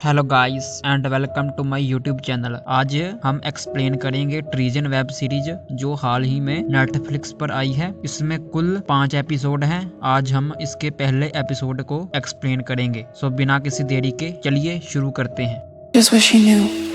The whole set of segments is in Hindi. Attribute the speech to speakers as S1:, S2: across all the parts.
S1: Hello guys and welcome to my YouTube channel. आज हम एक्सप्लेन करेंगे ट्रीजन वेब सीरीज जो हाल ही में नेटफ्लिक्स पर आई है। इसमें कुल 5 एपिसोड हैं। आज हम इसके पहले एपिसोड को एक्सप्लेन करेंगे। सो बिना किसी देरी के चलिए शुरू करते हैं।
S2: Just what she knew.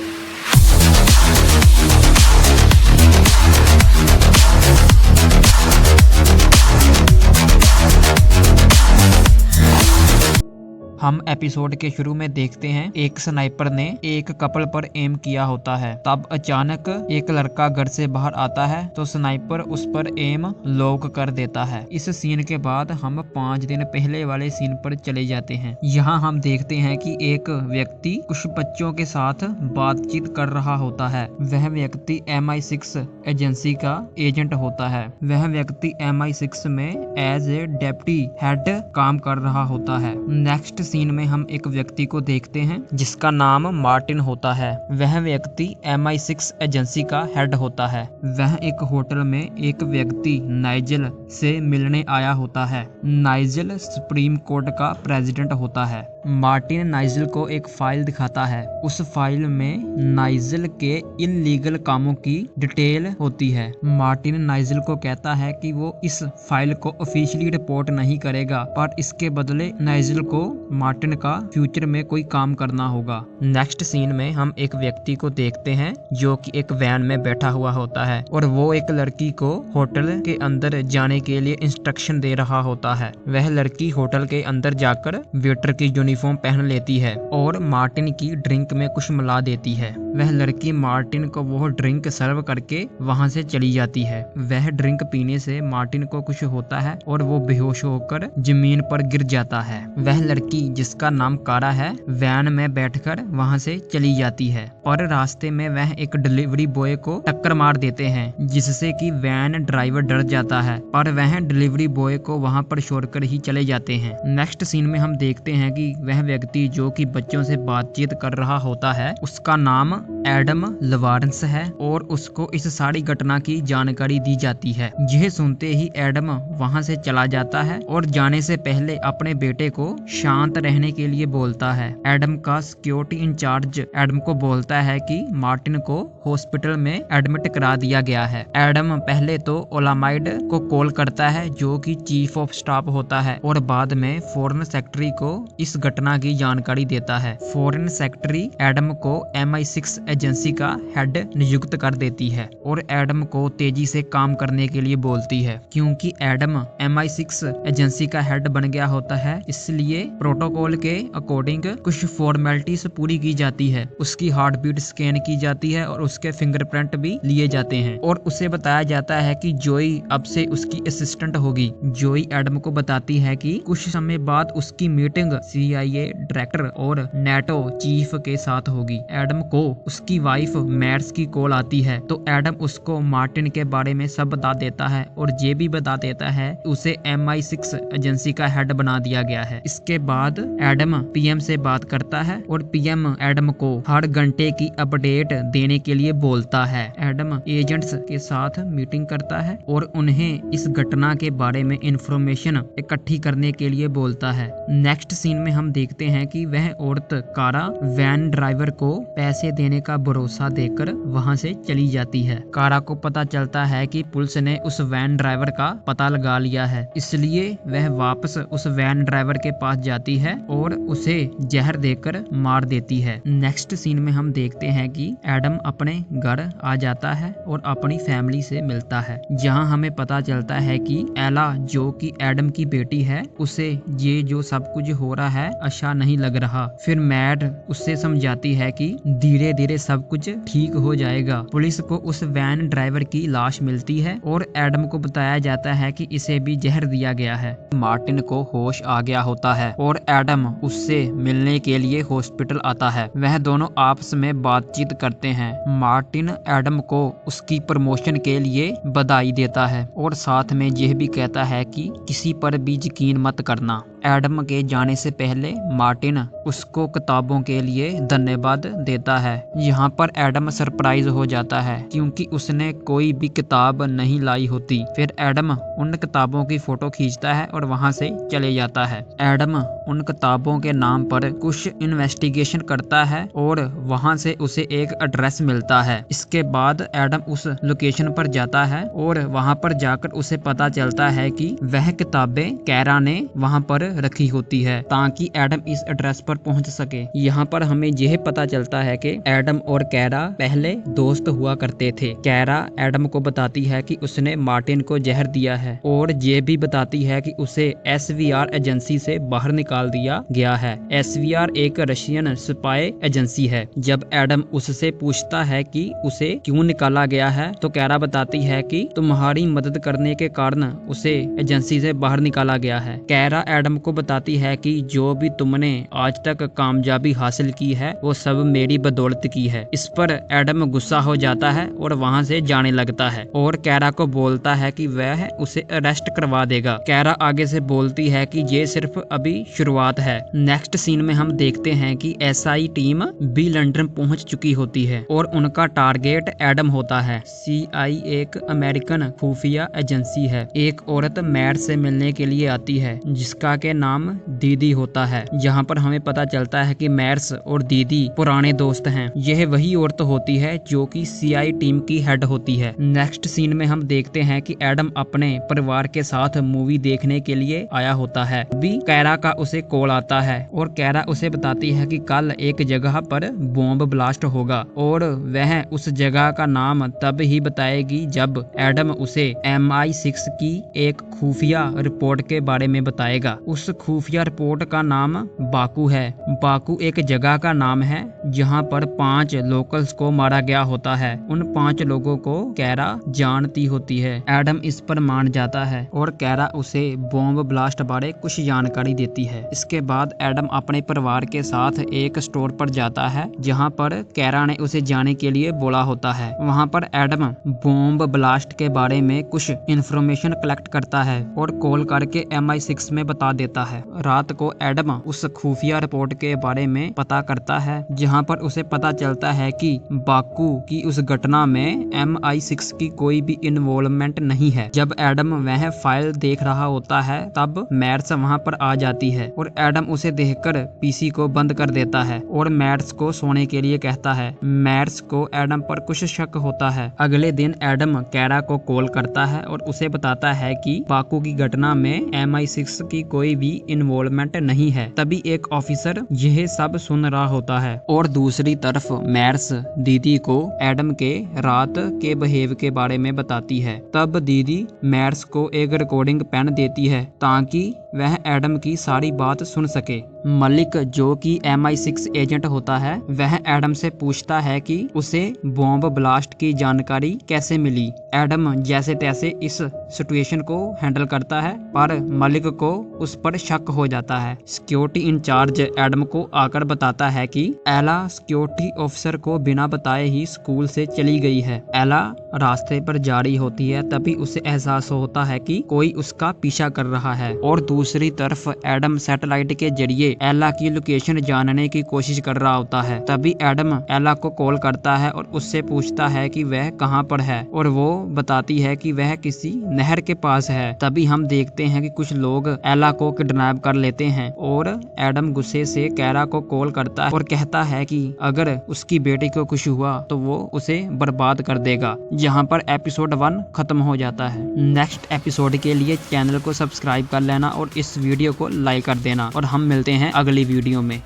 S1: हम एपिसोड के शुरू में देखते हैं एक स्नाइपर ने एक कपल पर एम किया होता है। तब अचानक एक लड़का घर से बाहर आता है तो स्नाइपर उस पर एम लॉक कर देता है। इस सीन के बाद हम 5 दिन पहले वाले सीन पर चले जाते हैं। यहाँ हम देखते हैं कि एक व्यक्ति कुछ बच्चों के साथ बातचीत कर रहा होता है। वह व्यक्ति MI6 एजेंसी का एजेंट होता है। वह व्यक्ति MI6 में एज ए डेप्टी हेड काम कर रहा होता है। नेक्स्ट सीन में हम एक व्यक्ति को देखते हैं जिसका नाम मार्टिन होता है। वह व्यक्ति MI6 एजेंसी का हेड होता है। वह एक होटल में एक व्यक्ति नाइजल से मिलने आया होता है। नाइजल सुप्रीम कोर्ट का प्रेसिडेंट होता है। मार्टिन नाइजल को एक फाइल दिखाता है। उस फाइल में नाइजल के इल्लीगल कामों की डिटेल होती है। मार्टिन नाइजल को कहता है कि वो इस फाइल को ऑफिशियली रिपोर्ट नहीं करेगा, पर इसके बदले नाइजल को मार्टिन का फ्यूचर में कोई काम करना होगा। नेक्स्ट सीन में हम एक व्यक्ति को देखते हैं जो कि एक वैन में बैठा हुआ होता है और वो एक लड़की को होटल के अंदर जाने के लिए इंस्ट्रक्शन दे रहा होता है। वह लड़की होटल के अंदर जाकर वेटर की यूनिफॉर्म पहन लेती है और मार्टिन की ड्रिंक में कुछ मिला देती है। वह लड़की मार्टिन को वो ड्रिंक सर्व करके वहां से चली जाती है। वह ड्रिंक पीने से मार्टिन को कुछ होता है और वो बेहोश होकर जमीन पर गिर जाता है। वह लड़की जिसका नाम कारा है वैन में बैठकर वहां से चली जाती है, पर रास्ते में वह एक डिलीवरी बॉय को टक्कर मार देते हैं जिससे कि वैन ड्राइवर डर जाता है, पर वह डिलीवरी बॉय को वहां पर छोड़कर ही चले जाते हैं। नेक्स्ट सीन में हम देखते हैं कि वह व्यक्ति जो कि बच्चों से बातचीत कर रहा होता है उसका नाम एडम लवारेंस है और उसको इस सारी घटना की जानकारी दी जाती है। यह सुनते ही एडम वहां से चला जाता है और जाने से पहले अपने बेटे को शांत रहने के लिए बोलता है। एडम का सिक्योरिटी इंचार्ज एडम को बोलता है कि मार्टिन को हॉस्पिटल में एडमिट करा दिया गया है। एडम पहले तो ओलामाइड को कॉल करता है जो कि चीफ ऑफ स्टाफ होता है और बाद में फॉरेन सेक्रेटरी को इस घटना की जानकारी देता है। फॉरेन सेक्रेटरी एडम को MI6 एजेंसी का हेड नियुक्त कर देती है और एडम को तेजी से काम करने के लिए बोलती है। क्योंकि एडम MI6 एजेंसी का हेड बन गया होता है इसलिए प्रोटोकॉल के अकॉर्डिंग कुछ फॉर्मेलिटीज पूरी की जाती है। उसकी हार्ट बीट स्कैन की जाती है और उसके फिंगरप्रिंट भी लिए जाते हैं और उसे बताया जाता है कि जोई अब से उसकी असिस्टेंट होगी। जोई एडम को बताती है कि कुछ समय बाद उसकी मीटिंग CIA डायरेक्टर और NATO चीफ के साथ होगी। एडम को उसकी वाइफ मैड्स की कॉल आती है तो एडम उसको मार्टिन के बारे में सब बता देता है और ये भी बता देता है उसे MI6 एजेंसी का हेड बना दिया गया है। इसके बाद एडम PM से बात करता है और PM एडम को हर घंटे की अपडेट देने के लिए बोलता है। एडम एजेंट्स के साथ मीटिंग करता है और उन्हें इस घटना के बारे में इंफॉर्मेशन इकट्ठी करने के लिए बोलता है। नेक्स्ट सीन में हम देखते हैं कि वह औरत कारा वैन ड्राइवर को पैसे देने का भरोसा देकर वहां से चली जाती है। कारा को पता चलता है कि पुलिस ने उस वैन ड्राइवर का पता लगा लिया है, इसलिए वह वापस उस वैन ड्राइवर के पास जाती है और उसे जहर देकर मार देती है। नेक्स्ट सीन में हम देखते हैं कि एडम अपने घर आ जाता है और अपनी फैमिली से मिलता है। जहां हमें पता चलता है कि एला जो कि एडम की बेटी है उसे ये जो सब कुछ हो रहा है अच्छा नहीं लग रहा। फिर मैड उससे समझाती है कि धीरे धीरे सब कुछ ठीक हो जाएगा। पुलिस को उस वैन ड्राइवर की लाश मिलती है और एडम को बताया जाता है कि इसे भी जहर दिया गया है। मार्टिन को होश आ गया होता है और एडम उससे मिलने के लिए हॉस्पिटल आता है। वह दोनों आपस में बातचीत करते हैं। मार्टिन एडम को उसकी प्रमोशन के लिए बधाई देता है और साथ में यह भी कहता है कि किसी पर भी यकीन मत करना। एडम के जाने से पहले मार्टिन उसको किताबों के लिए धन्यवाद देता है। यहाँ पर एडम सरप्राइज हो जाता है क्योंकि उसने कोई भी किताब नहीं लाई होती। फिर एडम उन किताबों की फोटो खींचता है और वहाँ से चले जाता है। एडम उन किताबों के नाम पर कुछ इन्वेस्टिगेशन करता है और वहाँ से उसे एक एड्रेस मिलता है। इसके बाद एडम उस लोकेशन पर जाता है और वहाँ पर जाकर उसे पता चलता है कि वह किताबें कैरा ने वहाँ पर रखी होती है ताकि एडम इस एड्रेस पर पहुँच सके। यहाँ पर हमें यह पता चलता है कि एडम और कैरा पहले दोस्त हुआ करते थे। कैरा एडम को बताती है कि उसने मार्टिन को जहर दिया है और ये भी बताती है कि उसे SVR एजेंसी से बाहर निकाल दिया गया है। SVR एक रशियन स्पाई एजेंसी है। जब एडम उससे पूछता है कि उसे क्यों निकाला गया है तो कैरा बताती है कि तुम्हारी मदद करने के कारण उसे एजेंसी से बाहर निकाला गया है। कैरा एडम को बताती है कि जो भी तुमने आज तक कामयाबी हासिल की है वो सब मेरी बदौलत की है। इस पर एडम गुस्सा हो जाता है और वहाँ से जाने लगता है और कैरा को बोलता है कि वह उसे अरेस्ट करवा देगा। कैरा आगे से बोलती है कि ये सिर्फ अभी शुरुआत है। नेक्स्ट सीन में हम देखते हैं कि SI टीम भी लंदन पहुंच चुकी होती है और उनका टारगेट एडम होता है। CI एक अमेरिकन खुफिया एजेंसी है। एक औरत मैट से मिलने के लिए आती है जिसका के नाम दीदी होता है। यहाँ पर हमें पता चलता है कि मैर्स और दीदी पुराने दोस्त हैं। यह वही औरत होती है जो कि CI टीम की हेड होती है। नेक्स्ट सीन में हम देखते हैं कि एडम अपने परिवार के साथ मूवी देखने के लिए आया होता है। अभी कैरा का उसे कॉल आता है और कैरा उसे बताती है कि कल एक जगह पर बॉम्ब ब्लास्ट होगा और वह उस जगह का नाम तब ही बताएगी जब एडम उसे MI6 की एक खुफिया रिपोर्ट के बारे में बताएगा। उस खुफिया रिपोर्ट का नाम बाकू है। बाकू एक जगह का नाम है जहाँ पर 5 लोकल्स को मारा गया होता है। उन 5 लोगों को कैरा जानती होती है। एडम इस पर मान जाता है और कैरा उसे बॉम्ब ब्लास्ट बारे कुछ जानकारी देती है। इसके बाद एडम अपने परिवार के साथ एक स्टोर पर जाता है जहाँ पर कैरा ने उसे जाने के लिए बोला होता है। वहाँ पर एडम बॉम्ब ब्लास्ट के बारे में कुछ इंफॉर्मेशन कलेक्ट करता है और कॉल करके MI6 में बता देता है। रात को एडम उस खुफिया रिपोर्ट के बारे में पता करता है जहाँ पर उसे पता चलता है कि बाकू की उस घटना में MI6 की कोई भी इन्वॉल्वमेंट नहीं है। जब एडम वह फाइल देख रहा होता है तब मैर्स वहाँ पर आ जाती है और एडम उसे देखकर PC को बंद कर देता है और मैर्स को सोने के लिए कहता है। मैर्स को एडम पर कुछ शक होता है। अगले दिन एडम कैरा को कॉल करता है और उसे बताता है कि बाकू की घटना में MI6 की कोई भी इन्वॉल्वमेंट नहीं है। तभी एक ऑफिसर यह सब सुन रहा होता है और दूसरी तरफ मैर्स दीदी को एडम के रात के बिहेव के बारे में बताती है। तब दीदी मैर्स को एक रिकॉर्डिंग पेन देती है ताकि वह एडम की सारी बात सुन सके। मलिक जो कि MI6 एजेंट होता है वह एडम से पूछता है कि उसे बॉम्ब ब्लास्ट की जानकारी कैसे मिली। एडम जैसे तैसे इस सिचुएशन को हैंडल करता है पर मलिक को उस पर शक हो जाता है। सिक्योरिटी इंचार्ज एडम को आकर बताता है कि एला सिक्योरिटी ऑफिसर को बिना बताए ही स्कूल से चली गई है। एला रास्ते पर जा रही होती है तभी उसे एहसास होता है कि कोई उसका पीछा कर रहा है और दूसरी तरफ एडम सैटेलाइट के जरिए एला की लोकेशन जानने की कोशिश कर रहा होता है। तभी एडम एला को कॉल करता है और उससे पूछता है कि वह कहाँ पर है और वो बताती है कि वह किसी नहर के पास है। तभी हम देखते हैं कि कुछ लोग एला को किडनैप कर लेते हैं और एडम गुस्से से कैरा को कॉल करता है और कहता है कि अगर उसकी बेटी को कुछ हुआ तो वो उसे बर्बाद कर देगा। यहाँ पर एपिसोड 1 खत्म हो जाता है। नेक्स्ट एपिसोड के लिए चैनल को सब्सक्राइब कर लेना और इस वीडियो को लाइक कर देना और हम मिलते हैं अगली वीडियो में।